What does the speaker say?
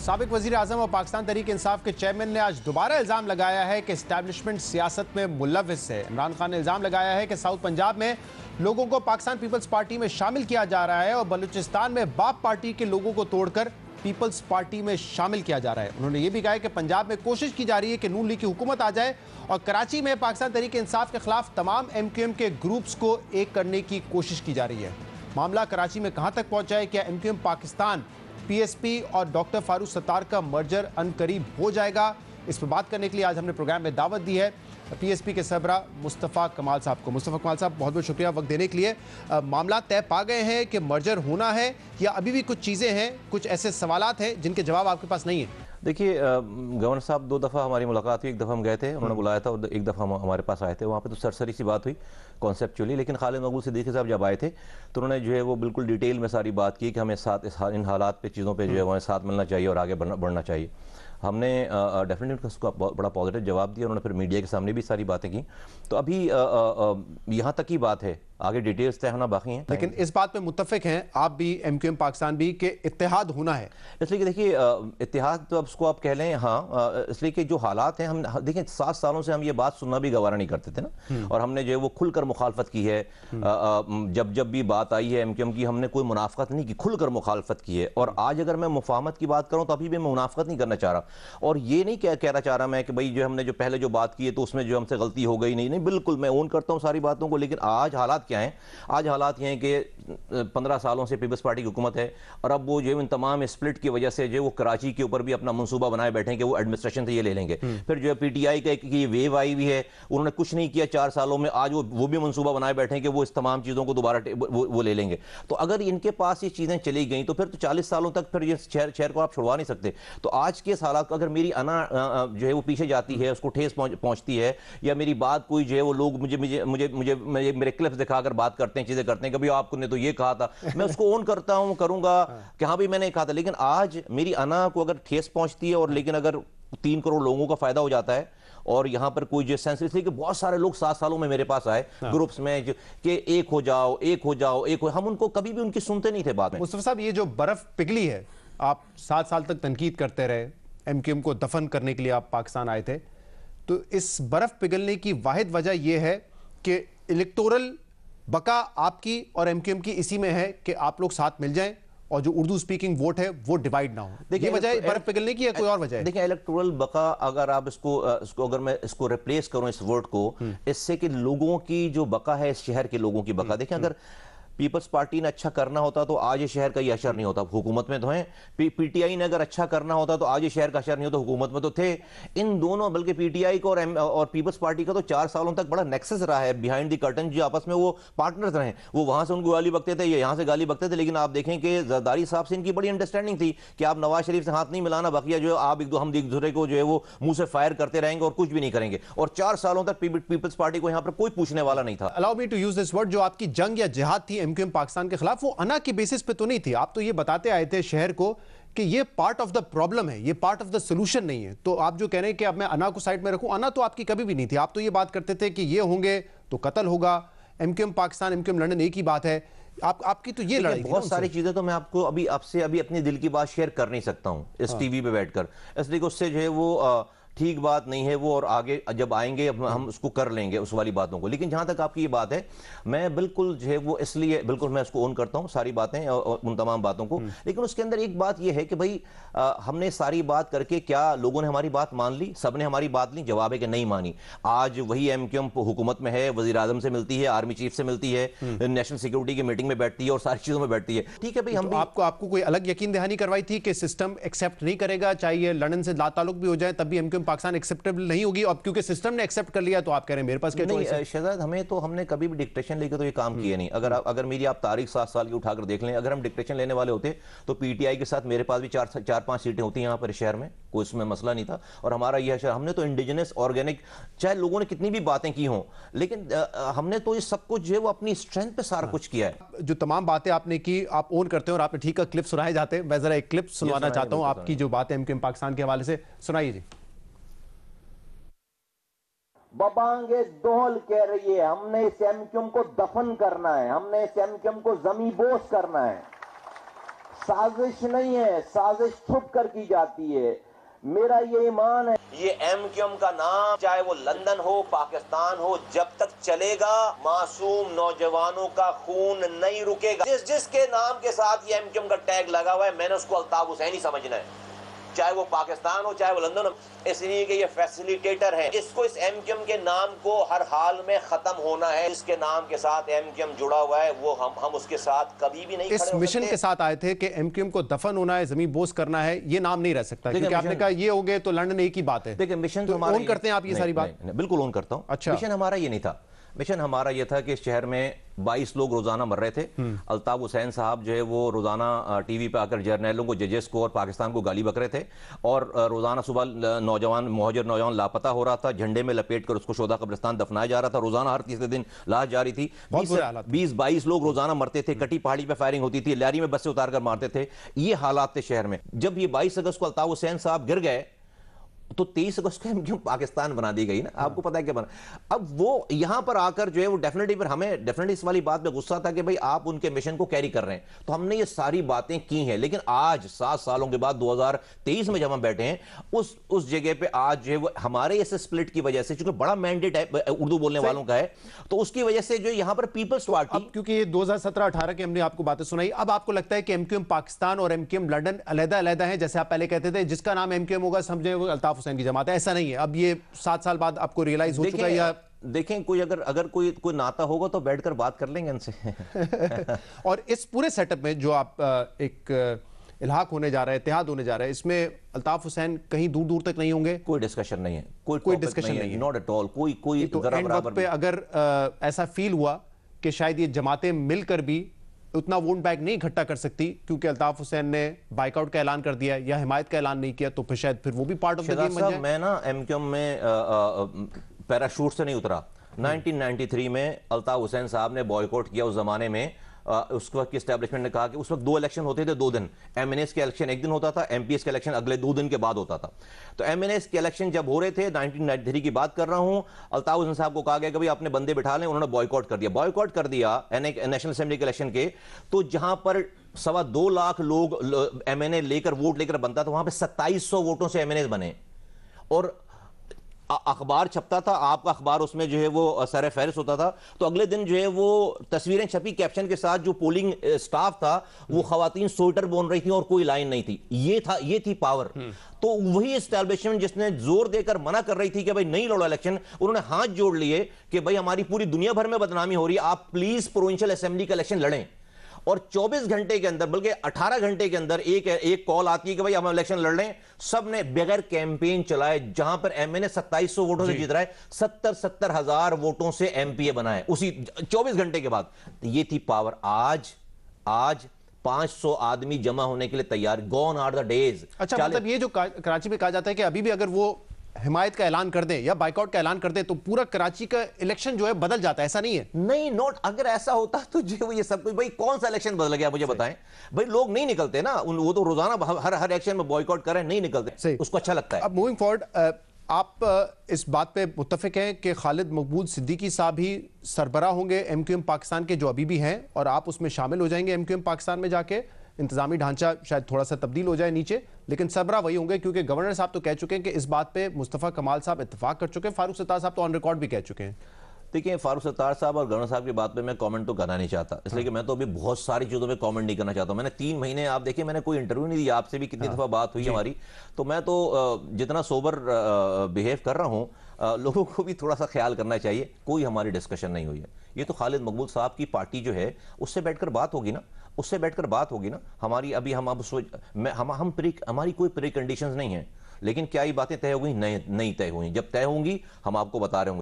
साबिक वजीर आजम और पाकिस्तान तहरीक इंसाफ के चेयरमैन ने आज दोबारा इल्जाम लगाया है कि एस्टैब्लिशमेंट सियासत में मुलविस है। इमरान खान ने इल्जाम लगाया है कि साउथ पंजाब में लोगों को पाकिस्तान पीपल्स पार्टी में शामिल किया जा रहा है और बलूचिस्तान में बाप पार्टी के लोगों को तोड़कर पीपल्स पार्टी में शामिल किया जा रहा है। उन्होंने ये भी कहा है कि पंजाब में कोशिश की जा रही है कि नून लीग की हुकूमत आ जाए और कराची में पाकिस्तान तहरीक इंसाफ के खिलाफ तमाम MQM के ग्रुप्स को एक करने की कोशिश की जा रही है। मामला कराची में कहां तक पहुंचा है? क्या MQM पाकिस्तान, PSP और डॉक्टर फारूक सत्तार का मर्जर अनकरीब हो जाएगा? इस पर बात करने के लिए आज हमने प्रोग्राम में दावत दी है PSP के सरबरा मुस्तफ़ा कमाल साहब को। मुस्तफ़ा कमाल साहब, बहुत बहुत शुक्रिया वक्त देने के लिए। मामला तय पा गए हैं कि मर्जर होना है या अभी भी कुछ चीज़ें हैं, कुछ ऐसे सवालात हैं जिनके जवाब आपके पास नहीं है? देखिए, गवर्नर साहब 2 दफ़ा हमारी मुलाकात हुई। एक दफ़ा हम गए थे, उन्होंने बुलाया था, और एक दफ़ा हम हमारे पास आए थे। वहाँ पे तो सरसरी सी बात हुई कॉन्सेप्चुअली, लेकिन खालिद मकबूल सिद्दीकी साहब जब आए थे तो उन्होंने जो है वो बिल्कुल डिटेल में सारी बात की कि हमें साथ इन हालात पे, चीज़ों पे जो है हमें साथ मिलना चाहिए और आगे बढ़ना चाहिए। हमने डेफिनेटली उसका बड़ा पॉजिटिव जवाब दिया। उन्होंने फिर मीडिया के सामने भी सारी बातें की। तो अभी यहाँ तक की बात है, आगे डिटेल्स तय होना बाकी हैं। लेकिन इस बात पे मुत्तफिक हैं आप भी, MQM पाकिस्तान भी, कि इत्तेहाद होना है। इसलिए कि देखिए, इत्तेहाद तो अब उसको आप कह लें, हाँ, इसलिए कि जो हालात हैं, हम देखिए 7 सालों से हम ये बात सुनना भी गवारा नहीं करते थे ना, और हमने जो है वो खुलकर मुखालफत की है। जब भी बात आई है MQM की, हमने कोई मुनाफकत नहीं की, खुलकर मुखालफत की है। और आज अगर मैं मुफाहमत की बात करूँ तो अभी भी मैं मुनाफकत नहीं करना चाह रहा, और ये नहीं कहना चाह रहा मैं कि भाई जो हमने जो पहले जो बात की है तो उसमें जो हमसे गलती हो गई। नहीं, बिल्कुल मैं ओन करता हूँ सारी बातों को। लेकिन आज हालात क्या हैं? आज हालात ये हैं कि 15 सालों से पीपल्स पार्टी की हुकूमत है, और अब वो जो इन तमाम स्प्लिट की वजह से जो वो कराची के ऊपर भी अपना मंसूबा बनाए बैठे हैं कि वो एडमिनिस्ट्रेशन से ये ले लेंगे। फिर जो है PTI का एक ये वेव आई हुई है, उन्होंने कुछ नहीं किया 4 सालों में, आज वो भी मंसूबा बनाए बैठे हैं कि वो इस तमाम चीज़ों को दोबारा वो ले लेंगे। तो अगर इनके पास ये चीज़ें चली गई तो फिर तो 40 सालों तक फिर ये शहर को आप छुड़वा नहीं सकते। तो आज के हालात को अगर मेरी अना जो है वो पीछे जाती है, उसको ठेस पहुंचती है, या मेरी बात कोई जो है वो लोग मुझे मुझे मुझे मुझे मेरे क्लिप्स दिखाकर बात करते हैं, चीजें करते हैं, कभी आपने तो ये कहा था, मैं उसको ओन करता हूं, करूंगा कि हाँ भी मैंने कहा था। लेकिन आज मेरी अना को अगर ठेस पहुंचती है, और लेकिन अगर 3 करोड़ लोगों का फायदा हो जाता है, और यहां पर कोई जो सेंस, इसलिए कि बहुत सारे लोग 7 सालों में मेरे पास आए ग्रुप्स में कि एक हो जाओ, एक हो जाओ, एक हो, हम उनको कभी भी उनकी सुनते नहीं थे बात में। मुस्तफा साहब, ये जो बर्फ पिघली है, आप 7 साल तक तनकीद करते रहे, MQM को दफन करने के लिए आप पाकिस्तान आए थे, तो इस बर्फ पिघलने की वाहिद वजह यह है कि इलेक्टोरल बका आपकी और MQM की इसी में है कि आप लोग साथ मिल जाएं और जो उर्दू स्पीकिंग वोट है वो डिवाइड ना हो। देखिए, वजह बर्फ पिघलने की है, कोई और वजह है? देखिए, इलेक्टोरल बका, अगर आप इसको अगर मैं इसको रिप्लेस करूं इस वर्ड को, इससे कि लोगों की जो बका है, इस शहर के लोगों की बका, देखिए अगर पीपल्स पार्टी ने अच्छा करना होता तो आज ये शहर का ये असर नहीं होता। हुकूमत में तो है। PTI ने अगर अच्छा करना होता तो आज ये शहर का असर नहीं होता, हुकूमत में तो थे। इन दोनों, बल्कि PTI को और पीपल्स पार्टी का तो 4 सालों तक बड़ा नेक्सस रहा है बिहाइंड द कर्टन, जो आपस में वो पार्टनर्स रहे। वो वहां से उनको गाली बकते थे, ये यहाँ से गाली बकते थे। लेकिन आप देखें कि जरदारी साहब से इनकी बड़ी अंडरस्टैंडिंग थी कि आप नवाज शरीफ से हाथ नहीं मिलाना, बकिया जो आप हम एक दूसरे को जो है वो मुंह से फायर करते रहेंगे और कुछ भी नहीं करेंगे। और 4 सालों तक पीपल्स पार्टी को यहाँ पर कोई पूछने वाला नहीं था। Allow me to use this word, जो आपकी जंग या जिहाद थी MQM पाकिस्तान के खिलाफ, वो अना की बेसिस पे तो नहीं थी। आप तो ये बताते आए थे शहर को कि ये पार्ट ऑफ द प्रॉब्लम है, ये पार्ट ऑफ द सोल्यूशन नहीं है। तो आप जो कह रहे हैं कि अब मैं अना को साइड में रखूं, अना तो आपकी कभी भी नहीं थी। आप तो ये बात करते थे कि ये होंगे तो कत्ल होगा, MQM पाकिस्तान, MQM लंदन एक ही बात है। आपकी तो ये लड़ाई, बहुत सारी चीजें तो मैं आपको आपसे अपनी दिल की बात शेयर कर नहीं सकता हूं इस टीवी पे बैठकर, इसलिए उससे जो है वो ठीक बात नहीं है वो, और आगे जब आएंगे हम उसको कर लेंगे उस वाली बातों को। लेकिन जहां तक आपकी ये बात है, मैं बिल्कुल जो है वो, इसलिए बिल्कुल मैं उसको ओन करता हूं सारी बातें और उन तमाम बातों को। लेकिन उसके अंदर एक बात ये है कि भाई हमने सारी बात करके क्या लोगों ने हमारी बात मान ली? सबने हमारी बात ली? जवाब है कि नहीं मानी। आज वही MQM हुकूमत में है, वजीर आजम से मिलती है, आर्मी चीफ से मिलती है, नेशनल सिक्योरिटी की मीटिंग में बैठती है और सारी चीजों में बैठती है। ठीक है भाई, हम आपको कोई अलग यकीन दहानी करवाई थी कि सिस्टम एक्सेप्ट नहीं करेगा, चाहिए लंदन से लाताल्लुक भी हो जाए तब भी MQM पाकिस्तान एक्सेप्टेबल नहीं होगी। अब क्योंकि सिस्टम ने एक्सेप्ट कर लिया तो आप कह रहे हैं मेरे पास क्या चॉइस है? शहजाद, हमने कभी भी डिक्टेशन लेकर तो ये काम किए नहीं। अगर मेरी आप तारीख 7 साल की उठाकर देख लें, अगर हम डिक्टेशन लेने वाले होते तो PTI के साथ मेरे पास भी 4-5 सीटें होती यहाँ पर शहर में, कोई इसमें मसला नहीं था। और हमारा यह शहर, हमने तो इंडिजिनस ऑर्गेनिक, चाहे लोगों ने कितनी भी बातें की हों, लेकिन हमने तो ये सब कुछ जो है वो अपनी स्ट्रेंथ पे सारा कुछ किया है। जो तमाम बातें आपने की, आप ओन करते हैं और आपने ठीक का क्लिप सुनाए जाते हैं। मैं जरा एक क्लिप सुनवाना चाहता हूं आपकी जो बात है MQM पाकिस्तान के हवाले से, सुनाइए जी। बबांगे दोहल कह रही है हमने इस MQM को दफन करना है, हमने इस MQM को जमीबोस करना है। साजिश नहीं है, साजिश छुप कर की जाती है। मेरा ये ईमान है, ये एमक्यूएम का नाम चाहे वो लंदन हो, पाकिस्तान हो, जब तक चलेगा मासूम नौजवानों का खून नहीं रुकेगा। जिसके नाम के साथ ये एमक्यूएम का टैग लगा हुआ है, मैंने उसको अल्ताफ हुसैनी समझना है, चाहे वो पाकिस्तान हो चाहे वो लंदन हो, इसलिए कि ये फैसिलिटेटर है। इसको इस एमक्यूएम के नाम को हर हाल में खत्म होना है। इसके नाम के साथ एमक्यूएम जुड़ा हुआ है, वो हम उसके साथ कभी भी नहीं इस खड़े हो मिशन सकते। के साथ आए थे कि एमक्यूएम को दफन होना है, जमीन बोझ करना है, ये नाम नहीं रह सकता, क्योंकि आपने कहा ये हो गए तो लंदन एक ही बात है। देखिए मिशन तो हमारा ओन करते हैं आप ये सारी बात? बिल्कुल ओन करता हूं। अच्छा। मिशन हमारा ये नहीं था। मिशन हमारा ये था कि इस शहर में 22 लोग रोजाना मर रहे थे। अल्ताफ हुसैन साहब जो है वो रोजाना टीवी पे आकर जर्नैलों को, जजेस को और पाकिस्तान को गाली बक रहे थे, और रोजाना सुबह नौजवान मुहाजिर नौजवान लापता हो रहा था, झंडे में लपेट कर उसको शोधा कब्रिस्तान दफनाया जा रहा था। रोजाना हर तीसरे दिन लाश जा रही थी। 20-22 लोग रोजाना मरते थे। कटी पहाड़ी पे फायरिंग होती थी, लैरी में बस से उतार कर मारते थे। ये हालात थे शहर में। जब ये 22 अगस्त को अल्ताफ हुसैन साहब गिर गए तो 23 अगस्त को क्यों पाकिस्तान बना दी गई ना। आपको पता है क्या बना। अब वो यहां पर आकर जो है वो डेफिनेटली, पर हमें डेफिनेटली इस वाली बात पे गुस्सा था कि भाई आप उनके मिशन को कैरी कर रहे हैं, तो हमने ये सारी बातें की हैं। लेकिन आज 7 सालों के बाद 2023 में जब हम बैठे हैं उस जगह पे आज जो है वो हमारे ऐसे स्प्लिट की वजह से, चूंकि बड़ा मैंडेट है उर्दू बोलने वालों का है, तो उसकी वजह से जो यहां पर पीपल्स पार्टी, अब क्योंकि ये 2017-18 की हमने आपको बातें सुनाई, अब आपको लगता है कि एमक्यूएम पाकिस्तान और एमक्यूएम लंदन अलग-अलग हैं? जैसे आप पहले कहते थे जिसका नाम एमक्यूएम होगा समझे वो अल्ताफ हुसैन की जमात है, ऐसा नहीं है। अब ये 7 साल बाद आपको रियलाइज हो चुका है? या देखें कोई अगर कोई नाता होगा तो बैठकर बात कर लेंगे इनसे। और इस पूरे सेटअप में जो आप एक इल्हाक होने जा रहा है, इत्तेहाद होने जा रहा है, इसमें अल्ताफ हुसैन कहीं दूर दूर तक नहीं होंगे? कोई डिस्कशन नहीं है, कोई डिस्कशन नहीं है, नॉट एट ऑल। कोई तो एंड वक्त पे अगर ऐसा फील हुआ कि शायद ये जमातें मिलकर भी उतना वोट बैंक नहीं इकट्ठा कर सकती क्योंकि अल्ताफ हुसैन ने बाइकआउट का ऐलान कर दिया या हिमायत का ऐलान नहीं किया, तो फिर शायद फिर वो भी पार्ट ऑफ द गेम बन जाए। मैं ना एमक्यूएम में पैराशूट से नहीं उतरा। 1993 में अल्ताफ हुसैन साहब ने बॉयकॉट किया। उस जमाने में उस वक्त की एस्टैब्लिशमेंट ने कहा कि उस वक्त 2 इलेक्शन होते थे 2 दिन। एमएनएस के इलेक्शन एक दिन होता था, एमपीएस का इलेक्शन अगले 2 दिन के बाद होता था। तो एमएनएस के इलेक्शन जब हो रहे थे, 1993 की बात कर रहा हूं, अल्ताफ हुसैन साहब को कहा गया कि भाई अपने बंदे बिठा लें। उन्होंने बॉयकॉट कर दिया नेशनल असेंबली के इलेक्शन के। तो जहां पर 2.25 लाख लोग एमएनए लेकर वोट लेकर बनता था, वहां पर 2700 वोटों से एमएनए बने। और अखबार छपता था, आपका अखबार उसमें जो है वो सर फहरिस्त होता था। तो अगले दिन जो है वो तस्वीरें छपी कैप्शन के साथ, जो पोलिंग स्टाफ था वो खवातीन स्वेटर बोन रही थी और कोई लाइन नहीं थी। ये थी पावर। तो वही एस्टैब्लिशमेंट जिसने जोर देकर मना कर रही थी कि भाई नहीं लड़ो इलेक्शन, उन्होंने हाथ जोड़ लिए कि भाई हमारी पूरी दुनिया भर में बदनामी हो रही है, आप प्लीज प्रोविंशियल असेंबली का इलेक्शन लड़ें। और 24 घंटे के अंदर, बल्कि 18 घंटे के अंदर एक कॉल आती है कि भाई हम इलेक्शन लड़ रहे हैं। सब ने बगैर कैंपेन चलाए, जहां पर एमएनए 2700 वोटों से जीत रहा है, 70 हजार वोटों से एमपीए बना है उसी 24 घंटे के बाद। ये थी पावर। आज 500 आदमी जमा होने के लिए तैयार। Gone are the days. अच्छा, मतलब ये जो कराची में कहा जाता है कि अभी भी अगर वो हिमायत का ऐलान कर दें या बाइकआउट का ऐलान कर दें तो पूरा कराची का इलेक्शन जो है बदल जाता है, ऐसा नहीं है? नहीं, नॉट। अगर ऐसा होता तो जो ये सब कुछ, भाई कौन सा इलेक्शन बदल गया मुझे बताएं। भाई लोग नहीं निकलते ना, वो तो रोजाना हर एक्शन में बॉयकॉट करें, नहीं निकलते, उसको अच्छा लगता है। अब मूविंग फॉरवर्ड, आप इस बात पे मुत्तफिक हैं कि खालिद मकबूल सिद्दीकी साहब ही सरबरा होंगे एमक्यूएम पाकिस्तान के जो अभी भी हैं, और आप उसमें शामिल हो जाएंगे एमक्यूएम पाकिस्तान में जाके? इंतजामी ढांचा शायद थोड़ा सा तब्दील हो जाए नीचे, लेकिन सरबरा वही होंगे, क्योंकि गवर्नर साहब तो कह चुके हैं कि इस बात पे मुस्तफा कमाल साहब इत्तेफाक कर चुके हैं, फारूक सत्तार साहब तो ऑन रिकॉर्ड भी कह चुके हैं। देखिए, फारूक सत्तार साहब और गवर्नर साहब की बात पे मैं कमेंट तो करना नहीं चाहता, इसलिए कि मैं तो अभी बहुत सारी चीज़ों में कमेंट नहीं करना चाहता। मैंने 3 महीने, आप देखिए, मैंने कोई इंटरव्यू नहीं दिया, आपसे भी कितनी दफ़ा बात हुई हमारी, तो मैं तो जितना सोबर बिहेव कर रहा हूँ, लोगों को भी थोड़ा सा ख्याल करना चाहिए। कोई हमारी डिस्कशन नहीं हुई है। ये तो खालिद मकबूल साहब की पार्टी जो है उससे बैठकर बात होगी ना, हमारी अभी हमारी कोई प्री कंडीशंस नहीं है, लेकिन क्या ये बातें तय हो गई? नहीं तय हुई। जब तय होंगी हम आपको बता रहे होंगे।